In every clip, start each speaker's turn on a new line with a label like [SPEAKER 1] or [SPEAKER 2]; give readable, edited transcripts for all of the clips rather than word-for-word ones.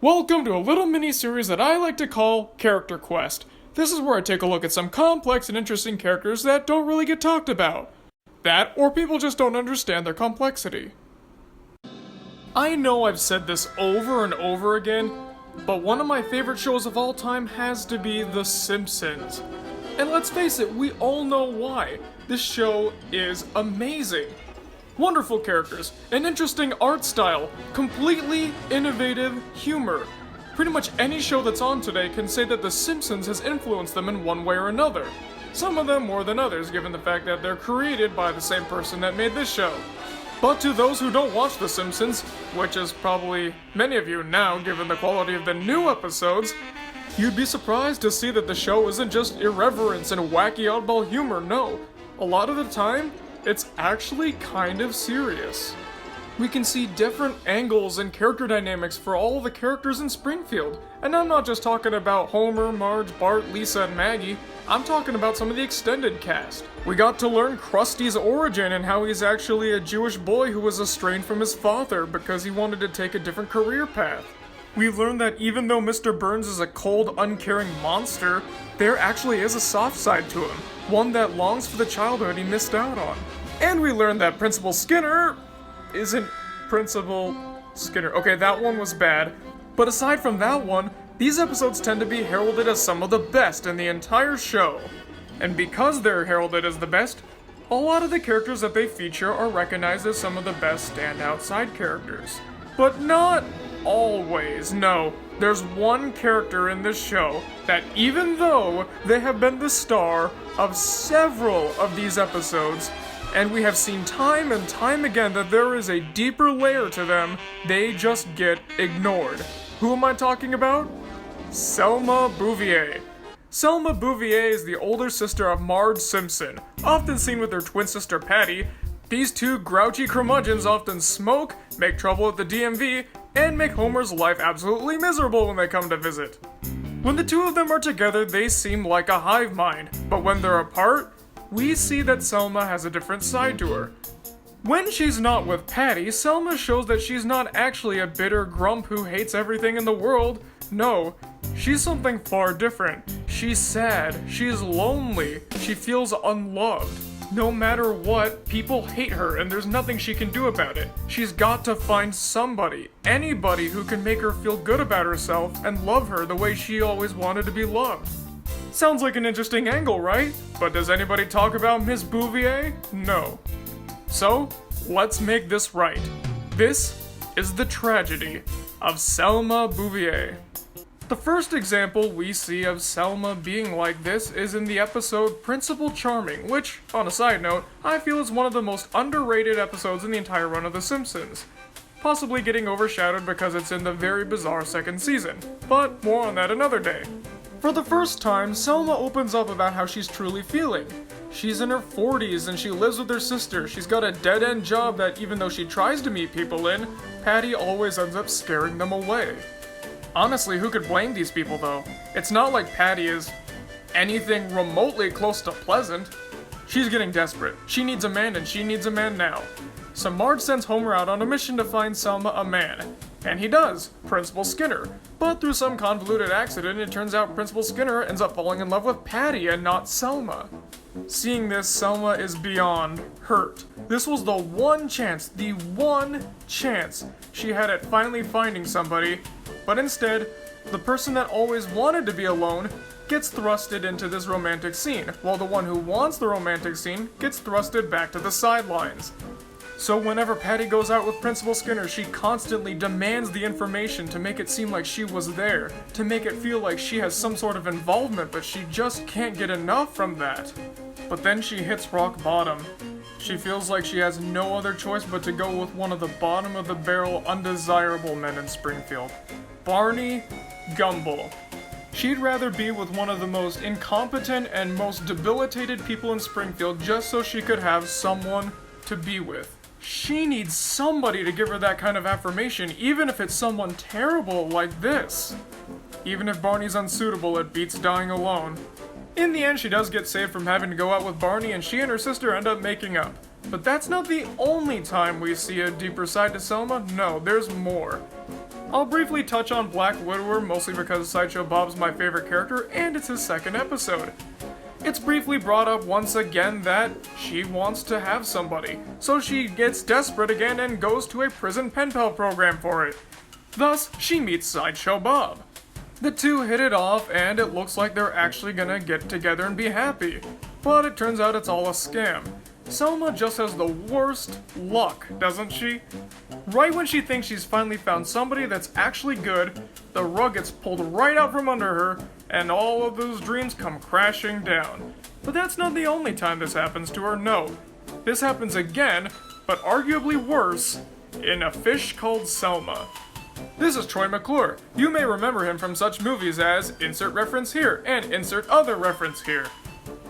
[SPEAKER 1] Welcome to a little mini-series that I like to call Character Quest. This is where I take a look at some complex and interesting characters that don't really get talked about. That, or people just don't understand their complexity. I know I've said this over and over again, but one of my favorite shows of all time has to be The Simpsons. And let's face it, we all know why. This show is amazing. Wonderful characters, an interesting art style, completely innovative humor. Pretty much any show that's on today can say that The Simpsons has influenced them in one way or another. Some of them more than others, given the fact that they're created by the same person that made this show. But to those who don't watch The Simpsons, which is probably many of you now given the quality of the new episodes, you'd be surprised to see that the show isn't just irreverence and wacky oddball humor, no. A lot of the time, it's actually kind of serious. We can see different angles and character dynamics for all the characters in Springfield. And I'm not just talking about Homer, Marge, Bart, Lisa, and Maggie. I'm talking about some of the extended cast. We got to learn Krusty's origin and how he's actually a Jewish boy who was estranged from his father because he wanted to take a different career path. We've learned that even though Mr. Burns is a cold, uncaring monster, there actually is a soft side to him, one that longs for the childhood he missed out on. And we learned that Principal Skinner isn't Principal Skinner. Okay, that one was bad. But aside from that one, these episodes tend to be heralded as some of the best in the entire show. And because they're heralded as the best, a lot of the characters that they feature are recognized as some of the best standout side characters. But not always, no. There's one character in this show that even though they have been the star of several of these episodes, and we have seen time and time again that there is a deeper layer to them, they just get ignored. Who am I talking about? Selma Bouvier. Selma Bouvier is the older sister of Marge Simpson, often seen with her twin sister Patty. These two grouchy curmudgeons often smoke, make trouble at the DMV, and make Homer's life absolutely miserable when they come to visit. When the two of them are together, they seem like a hive mind, but when they're apart, we see that Selma has a different side to her. When she's not with Patty, Selma shows that she's not actually a bitter grump who hates everything in the world. No, she's something far different. She's sad, she's lonely, she feels unloved. No matter what, people hate her and there's nothing she can do about it. She's got to find somebody, anybody who can make her feel good about herself and love her the way she always wanted to be loved. Sounds like an interesting angle, right? But does anybody talk about Miss Bouvier? No. So, let's make this right. This is the tragedy of Selma Bouvier. The first example we see of Selma being like this is in the episode Principal Charming, which, on a side note, I feel is one of the most underrated episodes in the entire run of The Simpsons. Possibly getting overshadowed because it's in the very bizarre second season, but more on that another day. For the first time, Selma opens up about how she's truly feeling. She's in her 40s and she lives with her sister. She's got a dead-end job that even though she tries to meet people in, Patty always ends up scaring them away. Honestly, who could blame these people though? It's not like Patty is anything remotely close to pleasant. She's getting desperate. She needs a man and she needs a man now. So Marge sends Homer out on a mission to find Selma a man. And he does, Principal Skinner. But through some convoluted accident, it turns out Principal Skinner ends up falling in love with Patty and not Selma. Seeing this, Selma is beyond hurt. This was the one chance she had at finally finding somebody, but instead, the person that always wanted to be alone gets thrusted into this romantic scene, while the one who wants the romantic scene gets thrusted back to the sidelines. So whenever Patty goes out with Principal Skinner, she constantly demands the information to make it seem like she was there, to make it feel like she has some sort of involvement, but she just can't get enough from that. But then she hits rock bottom. She feels like she has no other choice but to go with one of the bottom of the barrel undesirable men in Springfield, Barney Gumble. She'd rather be with one of the most incompetent and most debilitated people in Springfield just so she could have someone to be with. She needs somebody to give her that kind of affirmation, even if it's someone terrible like this. Even if Barney's unsuitable, it beats dying alone. In the end, she does get saved from having to go out with Barney, and she and her sister end up making up. But that's not the only time we see a deeper side to Selma. No, there's more. I'll briefly touch on Black Widower, mostly because Sideshow Bob's my favorite character and it's his second episode. It's briefly brought up once again that she wants to have somebody, so she gets desperate again and goes to a prison pen pal program for it. Thus, she meets Sideshow Bob. The two hit it off and it looks like they're actually gonna get together and be happy, but it turns out it's all a scam. Selma just has the worst luck, doesn't she? Right when she thinks she's finally found somebody that's actually good, the rug gets pulled right out from under her, and all of those dreams come crashing down. But that's not the only time this happens to her, no. This happens again, but arguably worse, in A Fish Called Selma. This is Troy McClure. You may remember him from such movies as insert reference here and insert other reference here.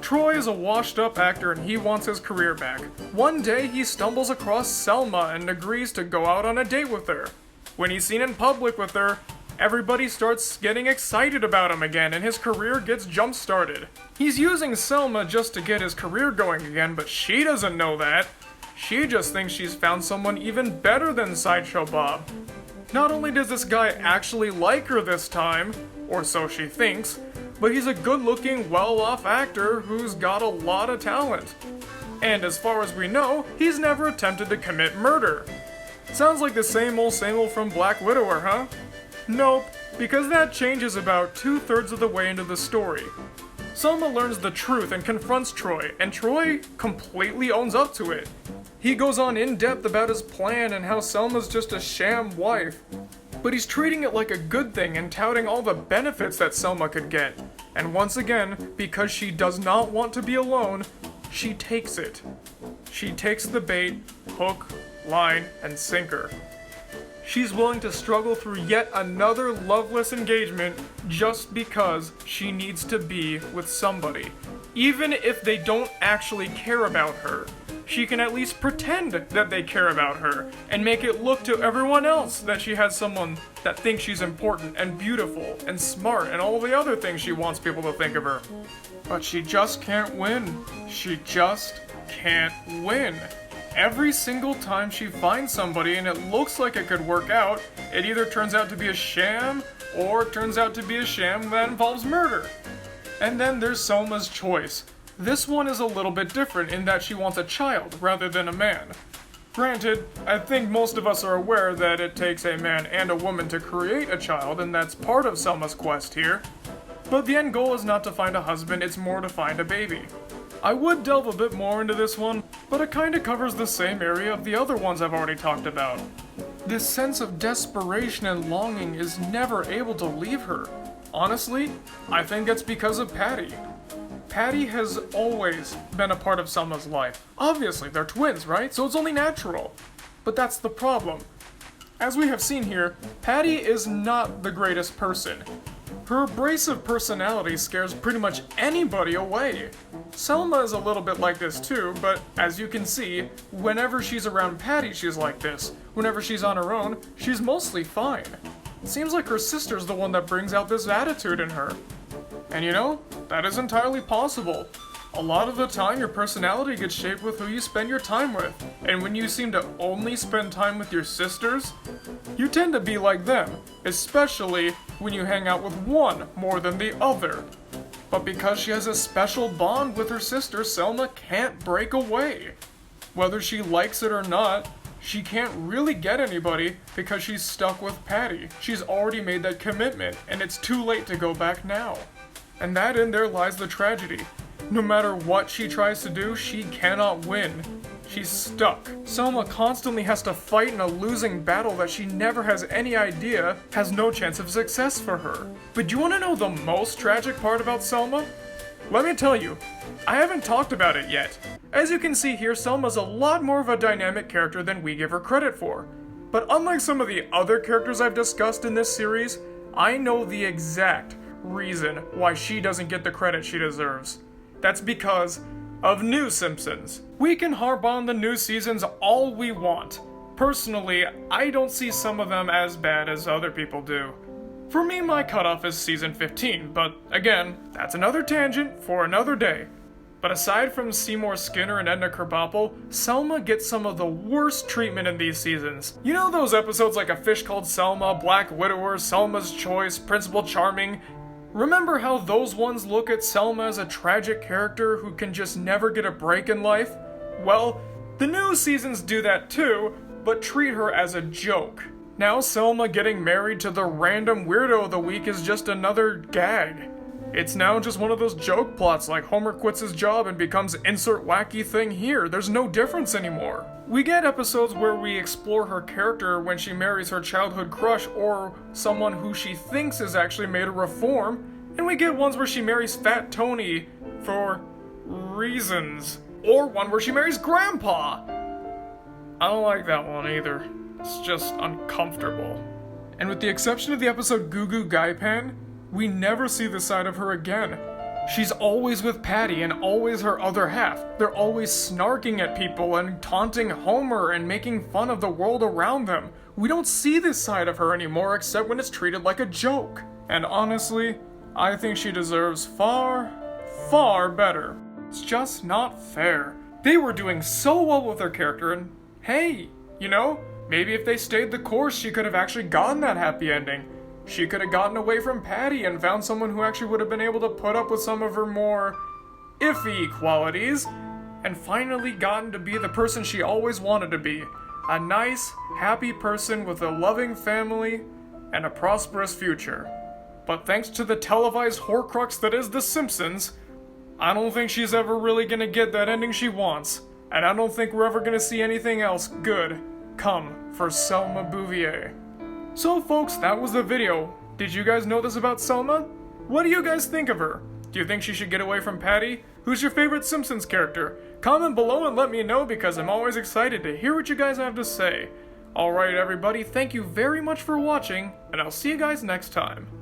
[SPEAKER 1] Troy is a washed-up actor and he wants his career back. One day he stumbles across Selma and agrees to go out on a date with her. When he's seen in public with her, everybody starts getting excited about him again and his career gets jump-started. He's using Selma just to get his career going again, but she doesn't know that. She just thinks she's found someone even better than Sideshow Bob. Not only does this guy actually like her this time, or so she thinks, but he's a good-looking, well-off actor who's got a lot of talent. And as far as we know, he's never attempted to commit murder. Sounds like the same old from Black Widower, huh? Nope, because that changes about 2/3 of the way into the story. Selma learns the truth and confronts Troy, and Troy completely owns up to it. He goes on in depth about his plan and how Selma's just a sham wife. But he's treating it like a good thing and touting all the benefits that Selma could get. And once again, because she does not want to be alone, she takes it. She takes the bait, hook, line, and sinker. She's willing to struggle through yet another loveless engagement just because she needs to be with somebody. Even if they don't actually care about her, she can at least pretend that they care about her and make it look to everyone else that she has someone that thinks she's important and beautiful and smart and all the other things she wants people to think of her. But she just can't win. She just can't win. Every single time she finds somebody and it looks like it could work out, it either turns out to be a sham or it turns out to be a sham that involves murder. And then there's Selma's choice. This one is a little bit different in that she wants a child rather than a man. Granted, I think most of us are aware that it takes a man and a woman to create a child, and that's part of Selma's quest here. But the end goal is not to find a husband, it's more to find a baby. I would delve a bit more into this one, but it kinda covers the same area of the other ones I've already talked about. This sense of desperation and longing is never able to leave her. Honestly, I think it's because of Patty. Patty has always been a part of Selma's life. Obviously, they're twins, right? So it's only natural. But that's the problem. As we have seen here, Patty is not the greatest person. Her abrasive personality scares pretty much anybody away. Selma is a little bit like this too, but as you can see, whenever she's around Patty, she's like this. Whenever she's on her own, she's mostly fine. It seems like her sister's the one that brings out this attitude in her. And you know, that is entirely possible. A lot of the time, your personality gets shaped with who you spend your time with. And when you seem to only spend time with your sisters, you tend to be like them, especially when you hang out with one more than the other. But because she has a special bond with her sister, Selma can't break away. Whether she likes it or not, she can't really get anybody because she's stuck with Patty. She's already made that commitment, and it's too late to go back now. And that in there lies the tragedy. No matter what she tries to do, she cannot win. She's stuck. Selma constantly has to fight in a losing battle that she never has any idea has no chance of success for her. But do you want to know the most tragic part about Selma? Let me tell you, I haven't talked about it yet. As you can see here, Selma's a lot more of a dynamic character than we give her credit for. But unlike some of the other characters I've discussed in this series, I know the exact reason why she doesn't get the credit she deserves. That's because of new Simpsons. We can harp on the new seasons all we want. Personally, I don't see some of them as bad as other people do. For me, my cutoff is season 15, but again, that's another tangent for another day. But aside from Seymour Skinner and Edna Krabappel, Selma gets some of the worst treatment in these seasons. You know those episodes like A Fish Called Selma, Black Widower, Selma's Choice, Principal Charming? Remember how those ones look at Selma as a tragic character who can just never get a break in life? Well, the new seasons do that too, but treat her as a joke. Now Selma getting married to the random weirdo of the week is just another gag. It's now just one of those joke plots like Homer quits his job and becomes insert wacky thing here. There's no difference anymore. We get episodes where we explore her character when she marries her childhood crush or someone who she thinks has actually made a reform, and we get ones where she marries Fat Tony for reasons. Or one where she marries Grandpa. I don't like that one either. It's just uncomfortable. And with the exception of the episode Goo Goo Gai Pan, we never see the side of her again. She's always with Patty and always her other half. They're always snarking at people and taunting Homer and making fun of the world around them. We don't see this side of her anymore except when it's treated like a joke. And honestly, I think she deserves far, far better. It's just not fair. They were doing so well with her character and hey, you know, maybe if they stayed the course she could have actually gotten that happy ending. She could have gotten away from Patty and found someone who actually would have been able to put up with some of her more iffy qualities and finally gotten to be the person she always wanted to be. A nice, happy person with a loving family and a prosperous future. But thanks to the televised horcrux that is The Simpsons, I don't think she's ever really gonna get that ending she wants. And I don't think we're ever gonna see anything else good come for Selma Bouvier. So folks, that was the video. Did you guys know this about Selma? What do you guys think of her? Do you think she should get away from Patty? Who's your favorite Simpsons character? Comment below and let me know because I'm always excited to hear what you guys have to say. Alright everybody, thank you very much for watching, and I'll see you guys next time.